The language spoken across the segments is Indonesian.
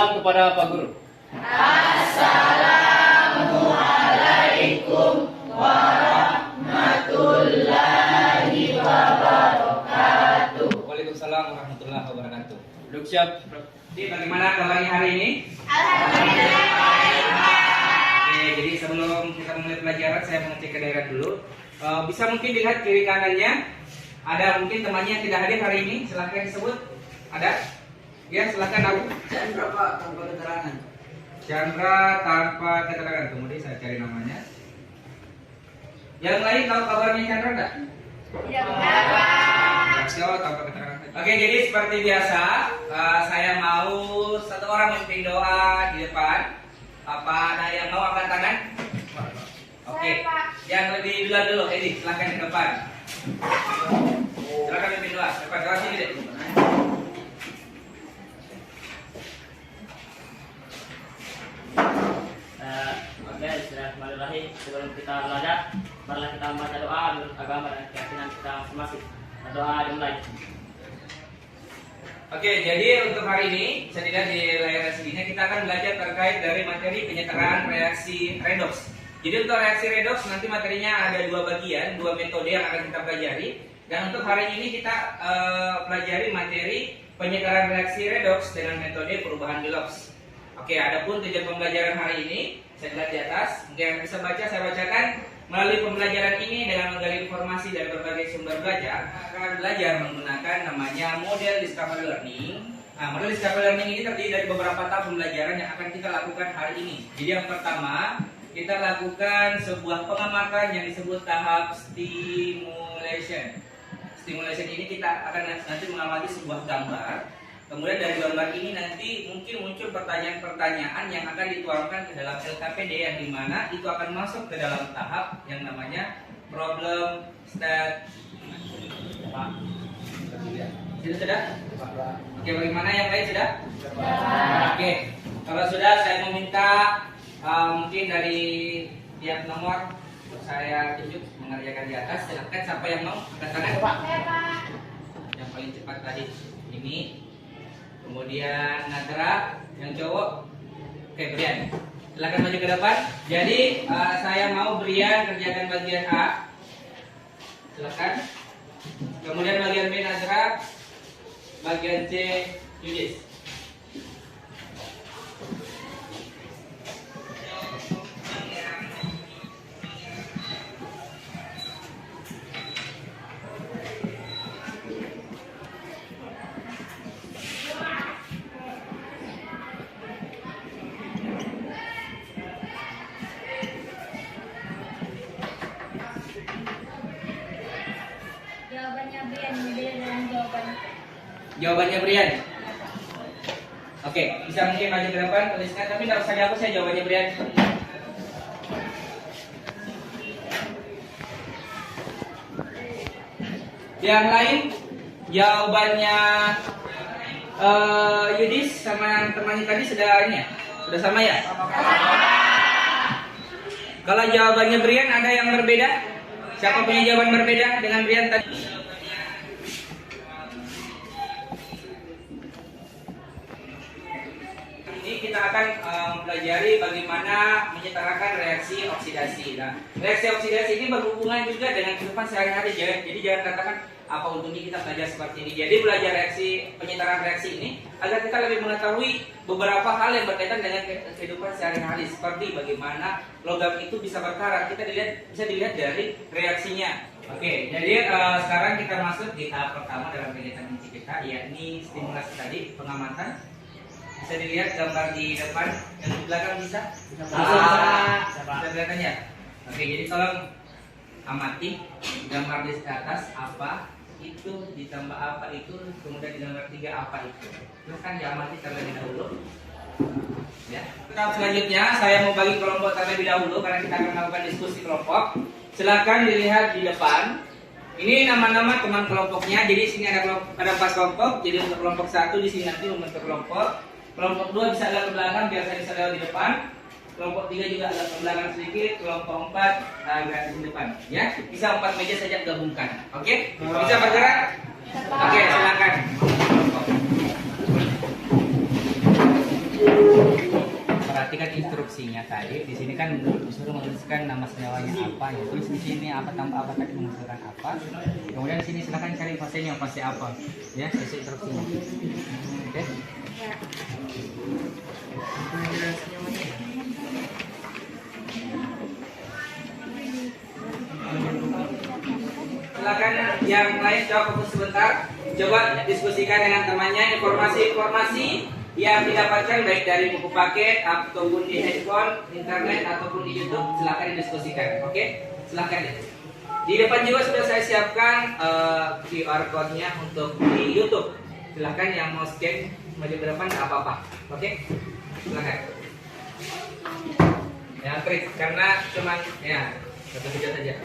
Salam kepada Pak Guru. Assalamualaikum warahmatullahi wabarakatuh. Waalaikumsalam warahmatullahi wabarakatuh. Duduk siap. Jadi bagaimana kabarnya hari ini? Alhamdulillah. Oke, jadi sebelum kita mulai pelajaran saya mengecek keadaan dulu. Bisa mungkin dilihat kiri kanannya. Ada mungkin temannya yang tidak hadir hari ini. Silahkan disebut. Ada? Ya, silahkan aku. Chandra Pak, tanpa keterangan. Chandra tanpa keterangan. Kemudian saya cari namanya. Yang lain tahu kabarnya Chandra enggak? Oh, tanpa keterangan. Oke, jadi seperti biasa, saya mau satu orang memimpin doa di depan. Apa ada yang mau angkat tangan? Oke, yang lebih duluan dulu, Edi, silahkan di depan. Silakan memimpin doa. Depan doa sini deh. Bismillahirrahmanirrahim. Sebelum kita belajar, marilah kita membaca doa menurut agama dan keyakinan kita masing-masing. Doa dimulai. Oke, jadi untuk hari ini, bisa dilihat di layar sininya kita akan belajar terkait dari materi penyetaraan reaksi redox. Jadi untuk reaksi redox nanti materinya ada dua bagian, dua metode yang akan kita pelajari. Dan untuk hari ini kita pelajari materi penyetaraan reaksi redox dengan metode perubahan Gelox. Oke, adapun tujuan pembelajaran hari ini saya lihat di atas, mungkin yang bisa baca saya bacakan. Melalui pembelajaran ini dengan menggali informasi dari berbagai sumber belajar, akan belajar menggunakan namanya model discovery learning. Nah, model discovery learning ini terdiri dari beberapa tahap pembelajaran yang akan kita lakukan hari ini. Jadi yang pertama, kita lakukan sebuah pengamatan yang disebut tahap stimulation. Stimulation ini kita akan nanti mengamati sebuah gambar. Kemudian dari gambar ini nanti mungkin muncul pertanyaan-pertanyaan yang akan dituangkan ke dalam LKPD yang dimana itu akan masuk ke dalam tahap yang namanya problem statement. Sudah? Oke, bagaimana yang lain sudah? Oke, kalau sudah saya meminta mungkin dari tiap nomor saya tunjuk mengerjakan di atas. Silakan siapa yang mau angkat tangan, Pak. Yang paling cepat tadi ini. Kemudian Nadra yang cowok. Oke, Brian. Silakan maju ke depan. Jadi saya mau Brian kerjakan bagian A. Silakan. Kemudian bagian B Nadra, bagian C Yudis. Jawabannya Brian. Oke, bisa mungkin maju ke depan tuliskan, tapi tidak usah dihapus ya jawabannya Brian. Yang lain jawabannya Yudis sama temannya tadi sudah ini ya? Sudah sama ya? Kalau jawabannya Brian ada yang berbeda? Siapa punya jawaban berbeda dengan Brian tadi? Kita akan mempelajari bagaimana menyetarakan reaksi oksidasi. Nah, reaksi oksidasi ini berhubungan juga dengan kehidupan sehari-hari. Jadi jangan katakan apa untungnya kita belajar seperti ini. Jadi belajar penyetaraan reaksi ini agar kita lebih mengetahui beberapa hal yang berkaitan dengan kehidupan sehari-hari, seperti bagaimana logam itu bisa berkarat. Bisa dilihat dari reaksinya. Oke, jadi sekarang kita masuk di tahap pertama dalam kegiatan inti kita, yakni stimulasi tadi, pengamatan. Bisa dilihat gambar di depan, yang di belakang bisa? Bisa kelihatan ya? Oke, jadi tolong amati gambar di atas apa itu ditambah apa itu, kemudian di gambar 3 apa itu. Silahkan diamati terlebih dahulu. Ya. Tahap selanjutnya saya mau bagi kelompok terlebih dahulu karena kita akan melakukan diskusi kelompok. Silakan dilihat di depan. Ini nama-nama teman kelompoknya. Jadi sini ada 4 kelompok. Jadi untuk kelompok 1 di sini nanti membentuk kelompok. Kelompok 2 bisa agak ke belakang biar saya bisa lewat di depan. Kelompok 3 juga agak ke belakang sedikit. Kelompok 4 agak di depan. Ya, bisa 4 meja saja gabungkan. Oke? Bisa bergerak? Oke, silakan. perhatikan instruksinya tadi. Di sini kan disuruh menuliskan nama senyawanya apa, ya. Terus di sini apa tambah apa tadi menghasilkan apa. Kemudian di sini silahkan cari fasenya fase apa, ya sesuai instruksinya. Oke. Ya. Silakan yang lain coba fokus sebentar. Coba diskusikan dengan temannya informasi-informasi yang didapatkan baik dari buku paket ataupun di handphone, internet ataupun di YouTube. Silakan didiskusikan. Oke? Silakan deh. Di depan juga sudah saya siapkan QR code-nya untuk di YouTube. Silakan yang mau scan maju ke depan nggak apa-apa. Oke? Silakan. Ya, trik karena cuman ya satu video saja.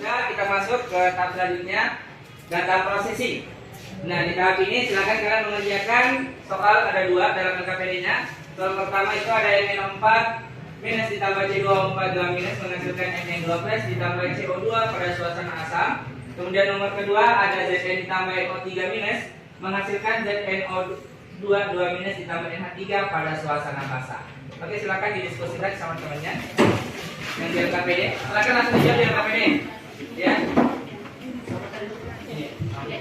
Sudah, kita masuk ke tahap selanjutnya, data processing. Nah, di tahap ini silakan kalian mengerjakan soal, ada dua dalam LKPD-nya. Soal pertama itu ada Mn4 minus ditambah C2O4 2 minus menghasilkan Mn2 plus ditambah CO2 pada suasana asam. Kemudian nomor kedua ada Zn ditambah NO3 minus menghasilkan ZnO2 2 minus ditambah NH3 pada suasana basah. Oke, silakan didiskusikan sama temannya yang di LKPD. Silakan langsung dijawab di LKPD. Ya. Ini. Oke.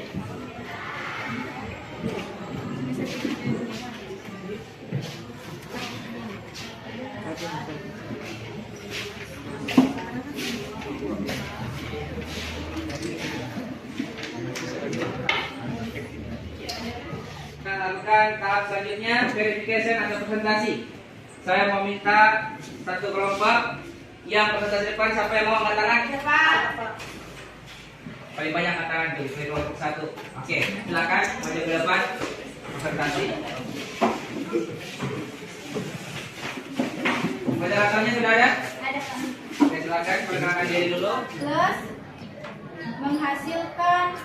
Kita lakukan tahap selanjutnya, verification atau presentasi. Saya mau minta satu kelompok yang presentasi depan, siapa yang mau angkat tangan? Paling banyak angkat tangan di kelompok satu. Oke, silakan maju ke depan presentasi. Penjelasannya sudah ada? Ada Pak. Oke, silakan perkenalkan diri dulu. Plus menghasilkan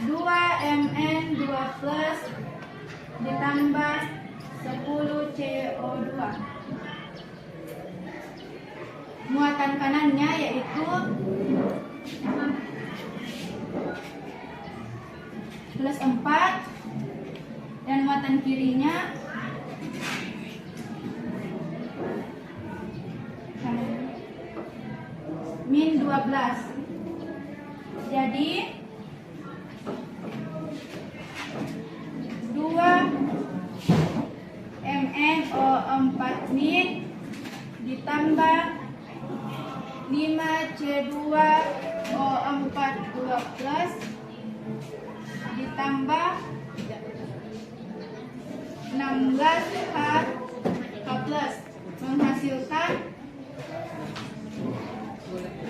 2Mn2 plus ditambah 10 CO2. Muatan kanannya yaitu plus 4 dan muatan kirinya min 12. Jadi 2 MnO4 min ditambah 5 C2O4 2 plus ditambah 16 H plus menghasilkan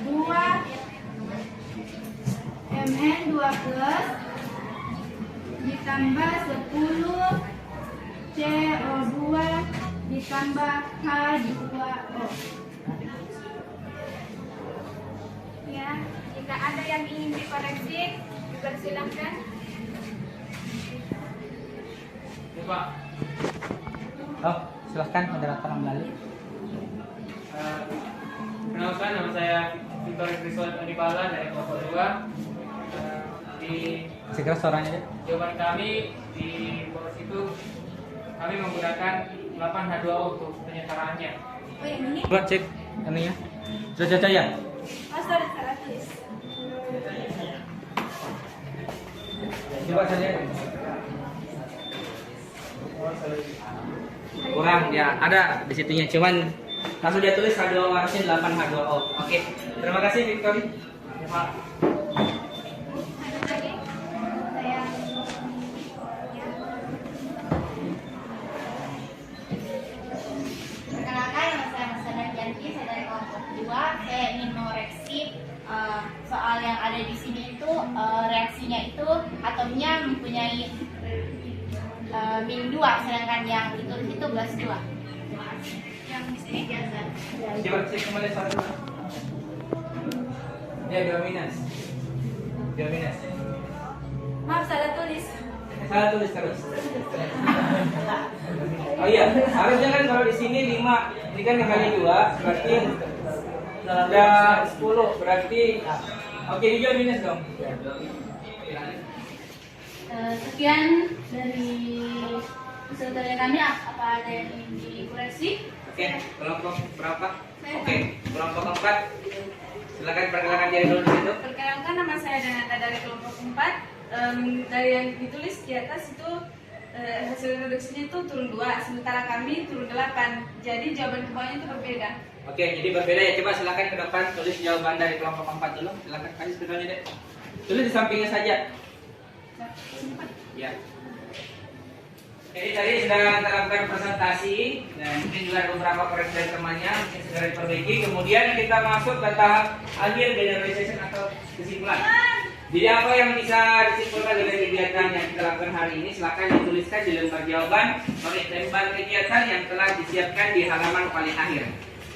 2 Mn2 plus ditambah 10 CO2 ditambah H2O. Ya, jika ada yang ingin dikoreksi, dipersilahkan. Ya, Pak. Oh, silahkan moderator kembali. Kenalkan, nama saya Victor Rizwan Onipala dari kelompok 2. Di Segera suaranya deh. jawaban kami di bawah situ kami menggunakan 8H2O untuk penyetaraannya. Oh, yang ini? Coba cek ininya. Sudah ya? Oh, sorry, salah tulis. Coba saja. Kurang ya, ada di situnya, cuman langsung dia tulis H2O harusnya 8H2O. Oke. Terima kasih Victor. Ya, Pak. Ada lagi? Saya ya. Perkenalkan, nama saya Masana Janti, saya dari kelompok 2. Saya ingin mengoreksi soal yang ada di sini itu reaksinya itu atomnya mempunyai min 2, sedangkan yang ditulis itu plus 2. Terima kasih. Yang di sini biasa. Coba cek kembali satu. Ya, 2 minus. 2 minus. Maaf, salah tulis. Salah tulis terus. Oh iya, harusnya kan kalau di sini 5, ini kan dikali 2, berarti ada 10, berarti oke, ini juga minus dong. Sekian dari peserta kami, apa ada yang ingin dikoreksi? Oke, kelompok berapa? Oke, kelompok 4. Silakan perkenalkan diri dulu di situ. Perkenalkan, nama saya Danata dari kelompok 4. Dari yang ditulis di atas itu hasil reduksinya itu turun 2, sementara kami turun 8. Jadi jawaban ke bawahnya itu berbeda. Oke, jadi berbeda ya. Coba silakan ke depan tulis jawaban dari kelompok 4 dulu. Silakan kasih spidolnya deh. Tulis di sampingnya saja. Ya. Jadi tadi sudah kita lakukan presentasi dan mungkin juga ada beberapa koreksi dari temannya mungkin sudah diperbaiki. Kemudian kita masuk ke tahap akhir generalization atau kesimpulan. Jadi apa yang bisa disimpulkan dari kegiatan yang kita lakukan hari ini? Silakan dituliskan di lembar jawaban oleh lembar kegiatan yang telah disiapkan di halaman paling akhir.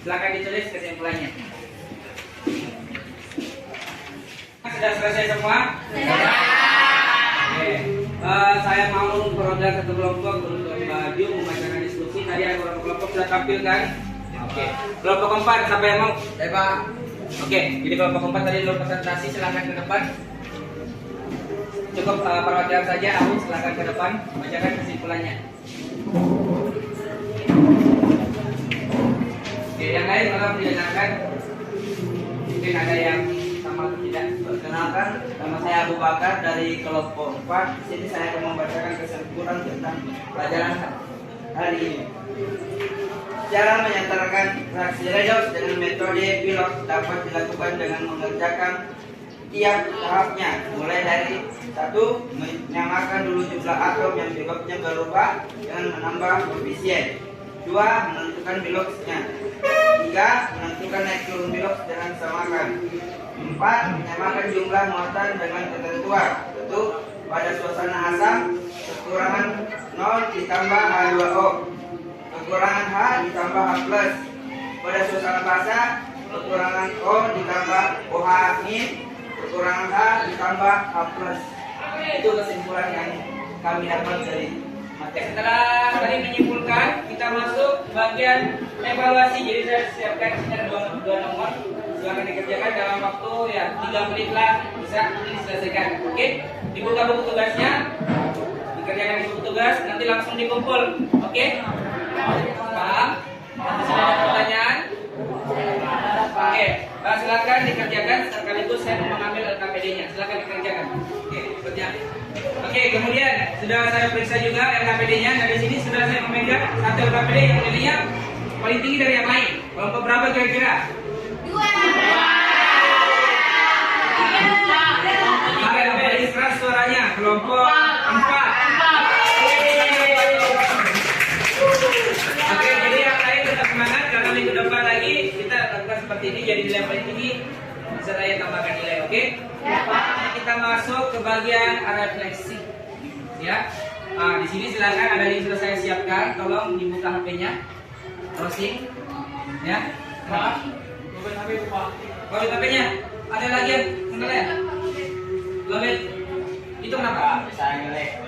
Silakan ditulis kesimpulannya. Sudah selesai semua? Oke. Saya mau program satu kelompok untuk maju membacakan diskusi. Tadi ada beberapa kelompok sudah tampilkan. Oke. Kelompok 4 siapa yang mau? Saya Pak. Oke. Jadi kelompok 4 tadi belum presentasi, silakan ke depan. Cukup perwakilan saja. Aku silakan ke depan bacakan kesimpulannya. Oke. Yang lain kalau didengarkan mungkin ada yang sama atau tidak. Perkenalkan, nama saya Abu Bakar dari kelompok 4. Di sini saya akan membacakan kesimpulan tentang pelajaran hari ini. Cara menyatakan reaksi redoks dengan metode Bilog dapat dilakukan dengan mengerjakan tiap tahapnya, mulai dari 1. Menyamakan dulu jumlah atom yang bilognya berubah dengan menambah koefisien. 2. Menentukan bilogsnya. 3. Menentukan naik turun bilogs dengan samakan. 4. Menyamakan jumlah muatan dengan ketentuan. 1. Pada suasana asam, kekurangan 0 ditambah H2O, kekurangan H ditambah H+. Pada suasana basah, kekurangan O ditambah OH-, kekurangan H ditambah H+. Itu kesimpulan yang kami dapat dari materi. Setelah tadi menyimpulkan, kita masuk bagian evaluasi. Jadi saya siapkan ada dua nomor. Silakan dikerjakan dalam waktu ya 3 menit lah, bisa diselesaikan. Oke? Dibuka buku tugasnya, dikerjakan di buku tugas, nanti langsung dikumpul. Oke? Paham? Sudah ada pertanyaan? Oke, silakan dikerjakan sekaligus saya mau mengambil LKPD-nya. Silakan dikerjakan. Oke, kerja. Oke, kemudian sudah saya periksa juga LKPD-nya. Nah, di sini sudah saya memegang satu LKPD yang nilainya paling tinggi dari yang lain. Kelompok berapa kira-kira? 2. Beri keras suaranya. Kelompok 4. Oke, jadi yang lain tetap semangat karena minggu depan lagi kita lakukan seperti ini. Jadi nilai paling tinggi bisa saya tambahkan nilai. Oke? Nah, kita masuk ke bagian refleksi. Ya. Nah, di sini silakan ada yang sudah saya siapkan. Tolong dibuka HP-nya. Browsing. Ya. Kenapa? Kalau HP-nya ada lagi yang ngelek. Lobet. Itu kenapa? Saya ngelek.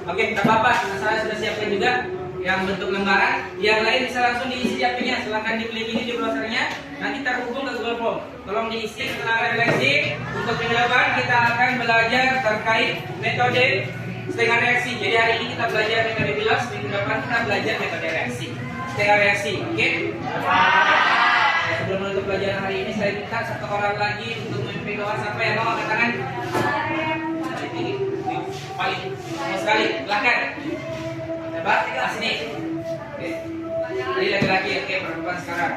Oke, tidak apa-apa. Saya sudah siapkan juga yang bentuk lembaran. Yang lain bisa langsung diisi di HP-nya. Silahkan diklik ini di browsernya. Nanti terhubung ke Google Form. Tolong diisi setelah refleksi. Untuk minggu depan kita akan belajar terkait metode setengah reaksi. Jadi hari ini kita belajar metode Bilog. Minggu depan kita belajar metode reaksi. Setengah reaksi. Oke? Sebelum menutup pelajaran hari ini, saya minta satu orang lagi untuk memimpin doa. Siapa yang mau angkat tangan? Paling sama sekali, silakan. Hebat, sini. Oke. Jadi laki-laki, oke, perempuan sekarang.